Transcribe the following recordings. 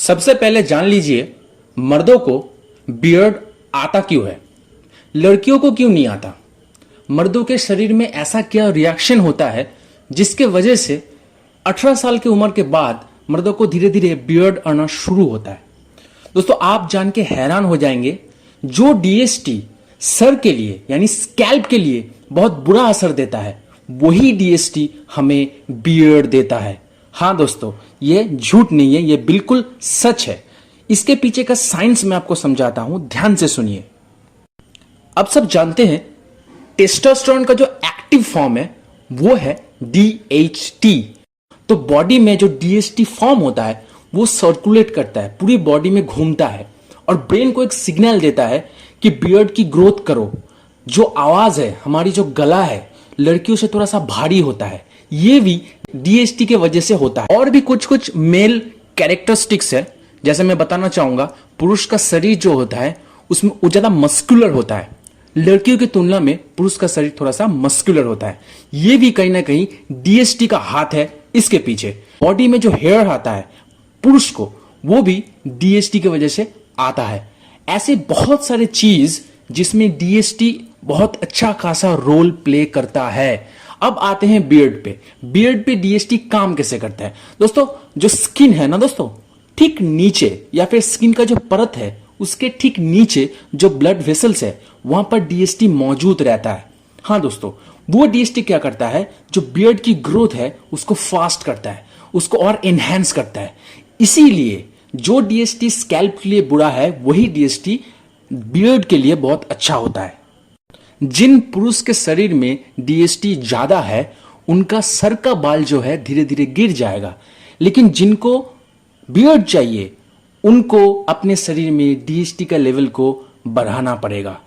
सबसे पहले जान लीजिए मर्दों को बियर्ड आता क्यों है, लड़कियों को क्यों नहीं आता। मर्दों के शरीर में ऐसा क्या रिएक्शन होता है जिसके वजह से 18 साल की उम्र के बाद मर्दों को धीरे धीरे बियर्ड आना शुरू होता है। दोस्तों आप जान के हैरान हो जाएंगे, जो डीएसटी सर के लिए यानी स्कैल्प के लिए बहुत बुरा असर देता है वही डीएसटी हमें बियर्ड देता है। हाँ दोस्तों, ये झूठ नहीं है, ये बिल्कुल सच है। इसके पीछे का साइंस मैं आपको समझाता हूं, ध्यान से सुनिए। अब सब जानते हैं टेस्टोस्टेरोन का जो एक्टिव फॉर्म है वो है डीएचटी। तो बॉडी में जो डीएचटी फॉर्म होता है वो सर्कुलेट करता है, पूरी बॉडी में घूमता है और ब्रेन को एक सिग्नल देता है कि बियर्ड की ग्रोथ करो। जो आवाज है, हमारी जो गला है लड़कियों से थोड़ा सा भारी होता है, ये भी डीएचटी के वजह से होता है। और भी कुछ कुछ मेल कैरेक्टरिस्टिक्स है, जैसे मैं बताना चाहूंगा पुरुष का शरीर जो होता है उसमें वो ज्यादा मस्कुलर होता है, लड़कियों की तुलना में पुरुष का शरीर थोड़ा सा मस्कुलर होता है। ये भी कहीं ना कहीं डीएचटी का हाथ है इसके पीछे। बॉडी में जो हेयर आता है पुरुष को वो भी डीएचटी की वजह से आता है। ऐसे बहुत सारे चीज जिसमें डीएचटी बहुत अच्छा खासा रोल प्ले करता है। अब आते हैं बियर्ड पे। बियर्ड पे डीएचटी काम कैसे करता है दोस्तों? जो स्किन है ना दोस्तों, ठीक नीचे या फिर स्किन का जो परत है उसके ठीक नीचे जो ब्लड वेसल्स है वहां पर डीएचटी मौजूद रहता है। हाँ दोस्तों, वो डीएचटी क्या करता है, जो बियर्ड की ग्रोथ है उसको फास्ट करता है, उसको और एनहांस करता है। इसीलिए जो डीएचटी स्कैल्प के लिए बुरा है वही डीएचटी बियर्ड के लिए बहुत अच्छा होता है। जिन पुरुष के शरीर में डीएचटी ज्यादा है उनका सर का बाल जो है धीरे धीरे गिर जाएगा, लेकिन जिनको बियर्ड चाहिए उनको अपने शरीर में डीएचटी का लेवल को बढ़ाना पड़ेगा।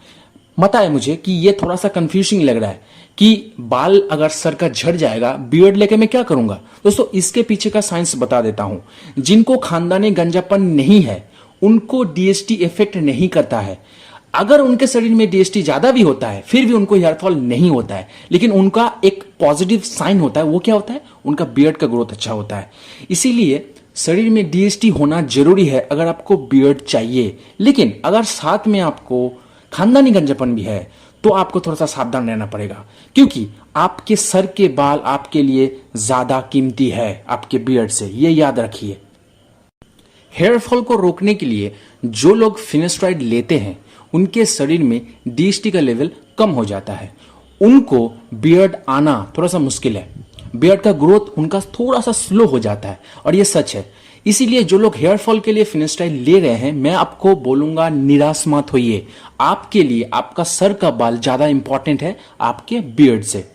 पता है मुझे कि ये थोड़ा सा कंफ्यूजिंग लग रहा है कि बाल अगर सर का झड़ जाएगा बियर्ड लेके मैं क्या करूंगा। दोस्तों इसके पीछे का साइंस बता देता हूं। जिनको खानदानी गंजापन नहीं है उनको डीएचटी इफेक्ट नहीं करता है। अगर उनके शरीर में डीएचटी ज्यादा भी होता है फिर भी उनको हेयर फॉल नहीं होता है, लेकिन उनका एक पॉजिटिव साइन होता है। वो क्या होता है? उनका बियर्ड का ग्रोथ अच्छा होता है। इसीलिए शरीर में डीएचटी होना जरूरी है अगर आपको बियर्ड चाहिए। लेकिन अगर साथ में आपको खानदानी गंजापन भी है तो आपको थोड़ा सा सावधान रहना पड़ेगा, क्योंकि आपके सर के बाल आपके लिए ज्यादा कीमती है आपके बियर्ड से, ये याद रखिए। हेयर फॉल को रोकने के लिए जो लोग फिनेस्ट्राइड लेते हैं उनके शरीर में डीएचटी का लेवल कम हो जाता है, उनको बियर्ड आना थोड़ा सा मुश्किल है, बियर्ड का ग्रोथ उनका थोड़ा सा स्लो हो जाता है, और ये सच है। इसीलिए जो लोग हेयर फॉल के लिए फिनेस्टाइल ले रहे हैं मैं आपको बोलूंगा निराश मत होइए। आपके लिए आपका सर का बाल ज्यादा इंपॉर्टेंट है आपके बियर्ड से।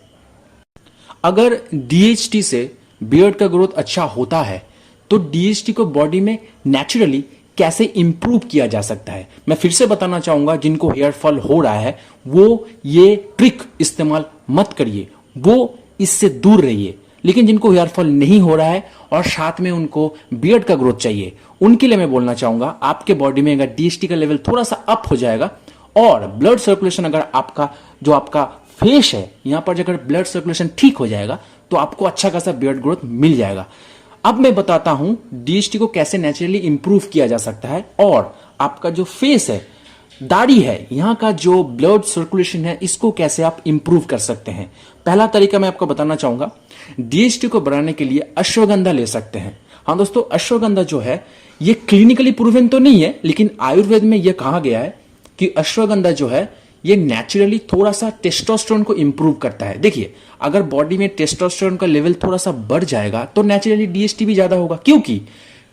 अगर डीएचटी से बियर्ड का ग्रोथ अच्छा होता है तो डीएचटी को बॉडी में नेचुरली कैसे इंप्रूव किया जा सकता है मैं फिर से बताना चाहूंगा। जिनको हेयर फॉल हो रहा है वो ये ट्रिक इस्तेमाल मत करिए, वो इससे दूर रहिए। लेकिन जिनको हेयर फॉल नहीं हो रहा है और साथ में उनको बियर्ड का ग्रोथ चाहिए उनके लिए मैं बोलना चाहूंगा आपके बॉडी में अगर डीएचटी का लेवल थोड़ा सा अप हो जाएगा और ब्लड सर्कुलेशन अगर आपका फेस है यहां पर अगर ब्लड सर्कुलेशन ठीक हो जाएगा तो आपको अच्छा खासा बियर्ड ग्रोथ मिल जाएगा। अब मैं बताता हूं डीएचटी को कैसे नेचुरली इंप्रूव किया जा सकता है, और आपका जो फेस है, दाढ़ी है, यहां का जो ब्लड सर्कुलेशन है इसको कैसे आप इंप्रूव कर सकते हैं। पहला तरीका मैं आपको बताना चाहूंगा, डीएचटी को बढ़ाने के लिए अश्वगंधा ले सकते हैं। हाँ दोस्तों, अश्वगंधा जो है ये क्लिनिकली प्रूवन तो नहीं है, लेकिन आयुर्वेद में यह कहा गया है कि अश्वगंधा जो है ये नेचुरली थोड़ा सा टेस्टोस्टेरोन को इंप्रूव करता है। देखिए, अगर बॉडी में टेस्टोस्टेरोन का लेवल थोड़ा सा बढ़ जाएगा तो नेचुरली डीएचटी भी ज्यादा होगा, क्योंकि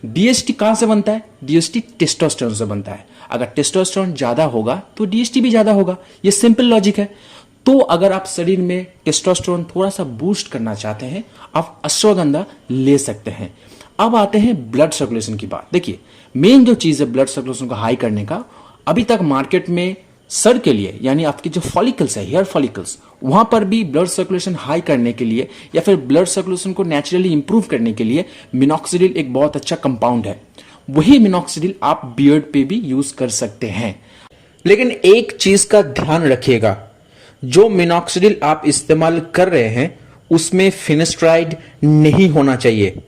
डीएचटी कहां से बनता है? डीएचटी टेस्टोस्टेरोन से बनता है। अगर टेस्टोस्टेरोन ज्यादा होगा तो डीएचटी भी ज्यादा होगा, ये सिंपल लॉजिक है। तो अगर आप शरीर में टेस्टोस्टेरोन थोड़ा सा बूस्ट करना चाहते हैं आप अश्वगंधा ले सकते हैं। अब आते हैं ब्लड सर्कुलेशन की बात। देखिए, मेन जो चीज है ब्लड सर्कुलेशन को हाई करने का, अभी तक मार्केट में सर के लिए यानी आपके जो फॉलिकल्स है, हेयर फॉलिकल्स, वहां पर भी ब्लड सर्कुलेशन हाई करने के लिए या फिर ब्लड सर्कुलेशन को नेचुरली इंप्रूव करने के लिए मिनॉक्सिडिल एक बहुत अच्छा कंपाउंड है। वही मिनॉक्सिडिल आप बियर्ड पे भी यूज कर सकते हैं। लेकिन एक चीज का ध्यान रखिएगा, जो मिनॉक्सिडिल आप इस्तेमाल कर रहे हैं उसमें फिनेस्ट्राइड नहीं होना चाहिए।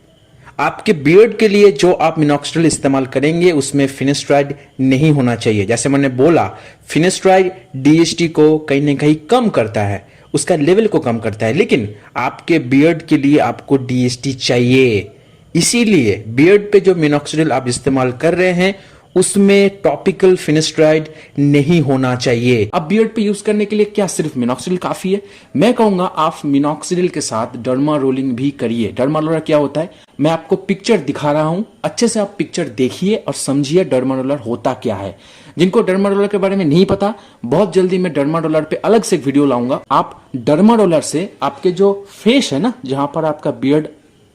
आपके बियर्ड के लिए जो आप मिनॉक्सिडिल इस्तेमाल करेंगे उसमें फिनेस्ट्राइड नहीं होना चाहिए। जैसे मैंने बोला, फिनेस्ट्राइड डीएचटी को कहीं ना कहीं कम करता है, उसका लेवल को कम करता है, लेकिन आपके बियर्ड के लिए आपको डीएचटी चाहिए। इसीलिए बियर्ड पे जो मिनॉक्सिडिल आप इस्तेमाल कर रहे हैं उसमें टॉपिकल फिनेस्ट्राइड नहीं होना चाहिए। अब बियर्ड पे यूज करने के लिए क्या सिर्फ मिनॉक्सिडिल काफी है? मैं कहूंगा आप मिनॉक्सिडिल के साथ डर्मा रोलिंग भी करिए। डर्मा रोलर क्या होता है, मैं आपको पिक्चर दिखा रहा हूं, अच्छे से आप पिक्चर देखिए और समझिए डर्मा रोलर होता क्या है। जिनको डर्मा रोलर के बारे में नहीं पता, बहुत जल्दी मैं डर्मा रोलर पे अलग से एक वीडियो लाऊंगा। आप डर्मा रोलर से आपके जो फेस है ना, जहां पर आपका बियर्ड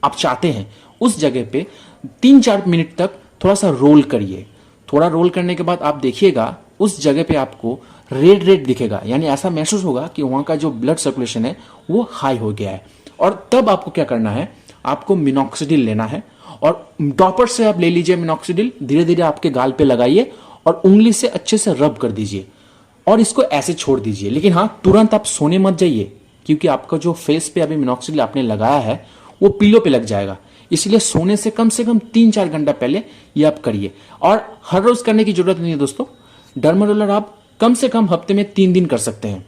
आप चाहते हैं, उस जगह पे 3-4 मिनट तक थोड़ा सा रोल करिए। थोड़ा रोल करने के बाद आप देखिएगा उस जगह पे आपको रेड रेड दिखेगा, यानी ऐसा महसूस होगा कि वहां का जो ब्लड सर्कुलेशन है वो हाई हो गया है। और तब आपको क्या करना है, आपको मिनॉक्सिडिल लेना है और ड्रॉपर से आप ले लीजिए मिनॉक्सिडिल, धीरे धीरे आपके गाल पे लगाइए और उंगली से अच्छे से रब कर दीजिए और इसको ऐसे छोड़ दीजिए। लेकिन हाँ, तुरंत आप सोने मत जाइए, क्योंकि आपका जो फेस पे अभी मिनॉक्सिडिल आपने लगाया है वो पीलो पे लग जाएगा। इसलिए सोने से कम 3-4 घंटा पहले ये आप करिए। और हर रोज करने की जरूरत नहीं है दोस्तों। डर्मा रोलर आप कम से कम हफ्ते में 3 दिन कर सकते हैं,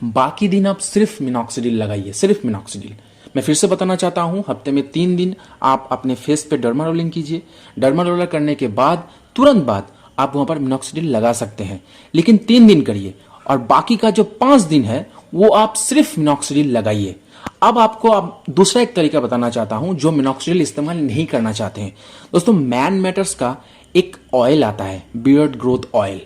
बाकी दिन आप सिर्फ मिनॉक्सिडिल लगाइए, सिर्फ मिनॉक्सिडिल। मैं फिर से बताना चाहता हूं, हफ्ते में 3 दिन आप अपने फेस पे डर्मा रोलिंग कीजिए। डर्मा रोलर करने के बाद तुरंत बाद आप वहां पर मिनॉक्सिडिल लगा सकते हैं, लेकिन 3 दिन करिए और बाकी का जो 5 दिन है वो आप सिर्फ मिनॉक्सिडिल लगाइए। अब आपको दूसरा एक तरीका बताना चाहता हूं जो मिनॉक्सिडिल इस्तेमाल नहीं करना चाहते हैं। दोस्तों, मैन मैटर्स का एक ऑयल आता है, बियर्ड ग्रोथ ऑयल।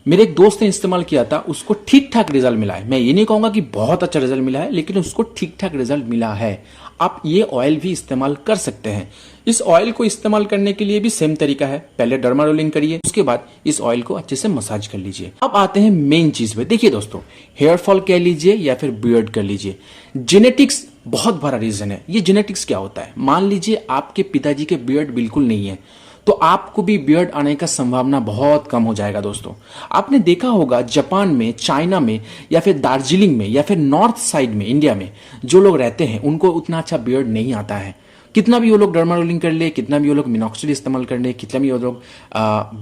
मेरे एक दोस्त ने इस्तेमाल किया था, उसको ठीक ठाक रिजल्ट मिला है। मैं ये नहीं कहूंगा कि बहुत अच्छा रिजल्ट मिला है, लेकिन उसको ठीक ठाक रिजल्ट मिला है। आप ये ऑयल भी इस्तेमाल कर सकते हैं। इस ऑयल को इस्तेमाल करने के लिए भी सेम तरीका है, पहले डर्मा रोलिंग करिए, उसके बाद इस ऑयल को अच्छे से मसाज कर लीजिए। अब आते हैं मेन चीज पे। देखिए दोस्तों, हेयर फॉल कह लीजिए या फिर बियर्ड कर लीजिए, जेनेटिक्स बहुत बड़ा रीजन है। ये जेनेटिक्स क्या होता है, मान लीजिए आपके पिताजी के बियर्ड बिल्कुल नहीं है, तो आपको भी बियर्ड आने का संभावना बहुत कम हो जाएगा। दोस्तों, आपने देखा होगा जापान में, चाइना में या फिर दार्जिलिंग में या फिर नॉर्थ साइड में इंडिया में जो लोग रहते हैं उनको उतना अच्छा बियर्ड नहीं आता है। कितना भी वो लोग डर्मा रोलिंग कर ले, कितना भी वो लोग मिनॉक्सिडिल इस्तेमाल कर ले, कितना भी वो लोग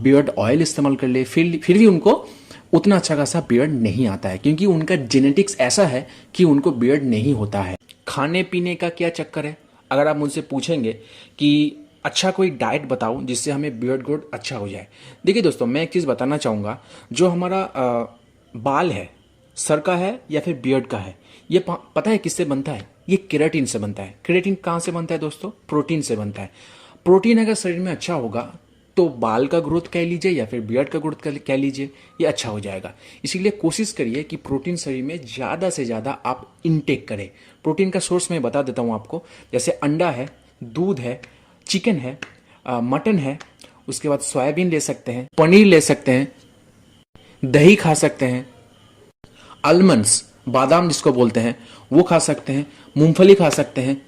बियर्ड ऑयल इस्तेमाल कर ले, फिर भी उनको उतना अच्छा खासा बियर्ड नहीं आता है, क्योंकि उनका जेनेटिक्स ऐसा है कि उनको बियर्ड नहीं होता है। खाने पीने का क्या चक्कर है? अगर आप मुझसे पूछेंगे कि अच्छा कोई डाइट बताओ जिससे हमें बियर्ड ग्रोथ अच्छा हो जाए, देखिए दोस्तों, मैं एक चीज़ बताना चाहूँगा। जो हमारा बाल है, सर का है या फिर बियर्ड का है, ये पता है किससे बनता है? ये केराटिन से बनता है। केराटिन कहाँ से बनता है दोस्तों? प्रोटीन से बनता है। प्रोटीन अगर शरीर में अच्छा होगा तो बाल का ग्रोथ कह लीजिए या फिर बियर्ड का ग्रोथ कह लीजिए, ये अच्छा हो जाएगा। इसीलिए कोशिश करिए कि प्रोटीन शरीर में ज़्यादा से ज़्यादा आप इनटेक करें। प्रोटीन का सोर्स मैं बता देता हूँ आपको, जैसे अंडा है, दूध है, चिकन है, मटन है, उसके बाद सोयाबीन ले सकते हैं, पनीर ले सकते हैं, दही खा सकते हैं, आलमंड्स, बादाम जिसको बोलते हैं वो खा सकते हैं, मूंगफली खा सकते हैं,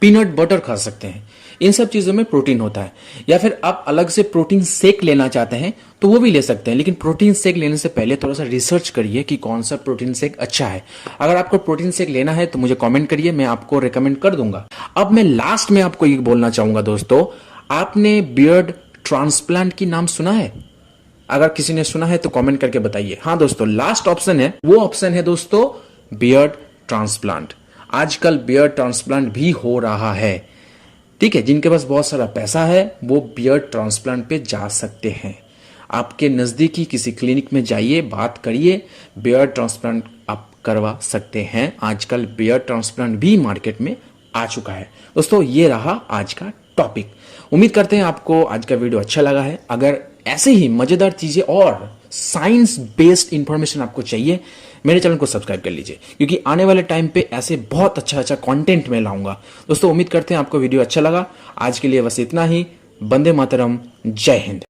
पीनट बटर खा सकते हैं। इन सब चीज़ों में प्रोटीन होता है। या फिर आप अलग से प्रोटीन शेक लेना चाहते हैं तो वो भी ले सकते हैं, लेकिन प्रोटीन शेक लेने से पहले थोड़ा सा रिसर्च करिए कि कौन सा प्रोटीन शेक अच्छा है। अगर आपको प्रोटीन शेक लेना है तो मुझे कमेंट करिए, मैं आपको रिकमेंड कर दूंगा। अब मैं लास्ट में आपको ये बोलना चाहूंगा दोस्तों, आपने बियर्ड ट्रांसप्लांट की नाम सुना है? अगर किसी ने सुना है तो कमेंट करके बताइए। हाँ दोस्तों, लास्ट ऑप्शन है, वो ऑप्शन है दोस्तों बियर्ड ट्रांसप्लांट। आजकल बियर्ड ट्रांसप्लांट भी हो रहा है, ठीक है। जिनके पास बहुत सारा पैसा है वो बियर्ड ट्रांसप्लांट पे जा सकते हैं। आपके नज़दीकी किसी क्लिनिक में जाइए, बात करिए, बियर्ड ट्रांसप्लांट आप करवा सकते हैं। आजकल बियर्ड ट्रांसप्लांट भी मार्केट में आ चुका है। दोस्तों, ये रहा आज का टॉपिक। उम्मीद करते हैं आपको आज का वीडियो अच्छा लगा है। अगर ऐसे ही मजेदार चीजें और साइंस बेस्ड इंफॉर्मेशन आपको चाहिए, मेरे चैनल को सब्सक्राइब कर लीजिए, क्योंकि आने वाले टाइम पे ऐसे बहुत अच्छा कंटेंट मैं लाऊंगा। दोस्तों, उम्मीद करते हैं आपको वीडियो अच्छा लगा। आज के लिए बस इतना ही। वंदे मातरम, जय हिंद।